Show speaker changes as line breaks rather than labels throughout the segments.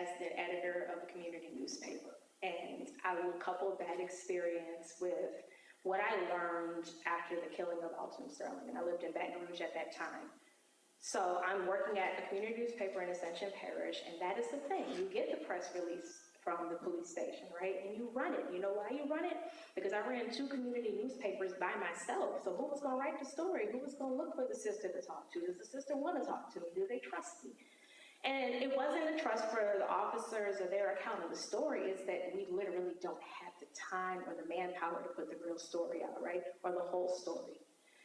as the editor of a community newspaper. And I will couple that experience with what I learned after the killing of Alton Sterling. And I lived in Baton Rouge at that time. So I'm working at a community newspaper in Ascension Parish, and that is the thing. You get the press release from the police station, right? And you run it. You know why you run it? Because I ran 2 community newspapers by myself. So who was going to write the story? Who was going to look for the sister to talk to? Does the sister want to talk to me? Do they trust me? And it wasn't a trust for the officers or their account of the story. It's that we literally don't have the time or the manpower to put the real story out, right? Or the whole story.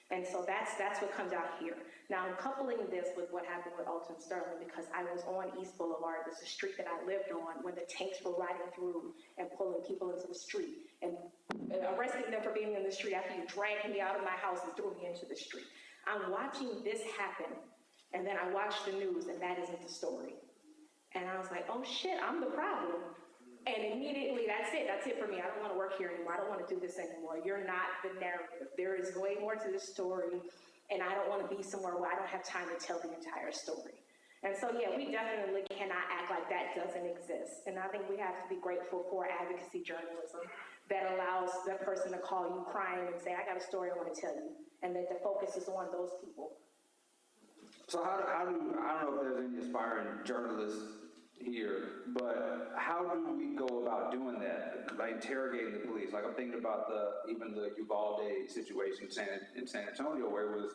And so that's what comes out here. Now, I'm coupling this with what happened with Alton Sterling because I was on East Boulevard. This is a street that I lived on when the tanks were riding through and pulling people into the street and arresting them for being in the street after you dragged me out of my house and threw me into the street. I'm watching this happen. And then I watched the news, and that isn't the story. And I was like, oh shit, I'm the problem. And immediately, that's it for me. I don't want to work here anymore. I don't want to do this anymore. You're not the narrative. There is way more to this story, and I don't want to be somewhere where I don't have time to tell the entire story. And so, yeah, we definitely cannot act like that doesn't exist. And I think we have to be grateful for advocacy journalism that allows that person to call you crying and say, I got a story I want to tell you, and that the focus is on those people.
So how do I don't know if there's any aspiring journalists here, but how do we go about doing that? By interrogating the police? Like I'm thinking about even the Uvalde situation in San Antonio, where it was,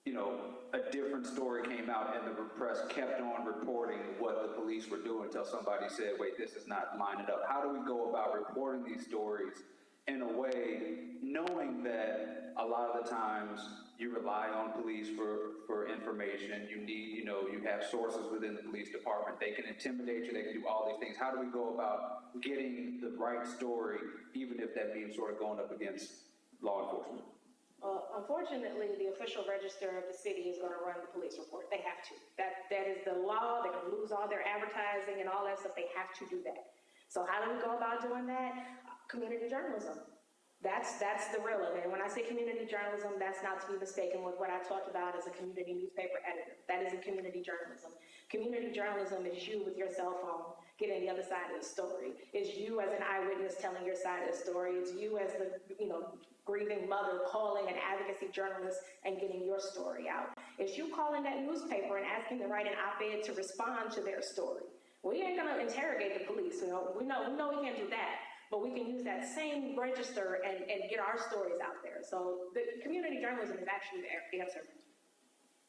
you know, a different story came out and the press kept on reporting what the police were doing until somebody said, wait, this is not lining up. How do we go about reporting these stories in a way, knowing that a lot of the times you rely on police for information, you need, you have sources within the police department, they can intimidate you, they can do all these things. How do we go about getting the right story, even if that means sort of going up against law enforcement?
Well, unfortunately, the official register of the city is going to run the police report. They have to. That is the law. They're going to lose all their advertising and all that stuff. They have to do that. So how do we go about doing that? Community journalism. That's the real of it. And when I say community journalism, that's not to be mistaken with what I talked about as a community newspaper editor. That isn't community journalism. Community journalism is you with your cell phone getting the other side of the story. It's you as an eyewitness telling your side of the story. It's you as the grieving mother calling an advocacy journalist and getting your story out. It's you calling that newspaper and asking them to write an op-ed to respond to their story. We ain't gonna interrogate the police. We know we can't do that. But we can use that same register and get our stories out there. So the community journalism is actually the answer.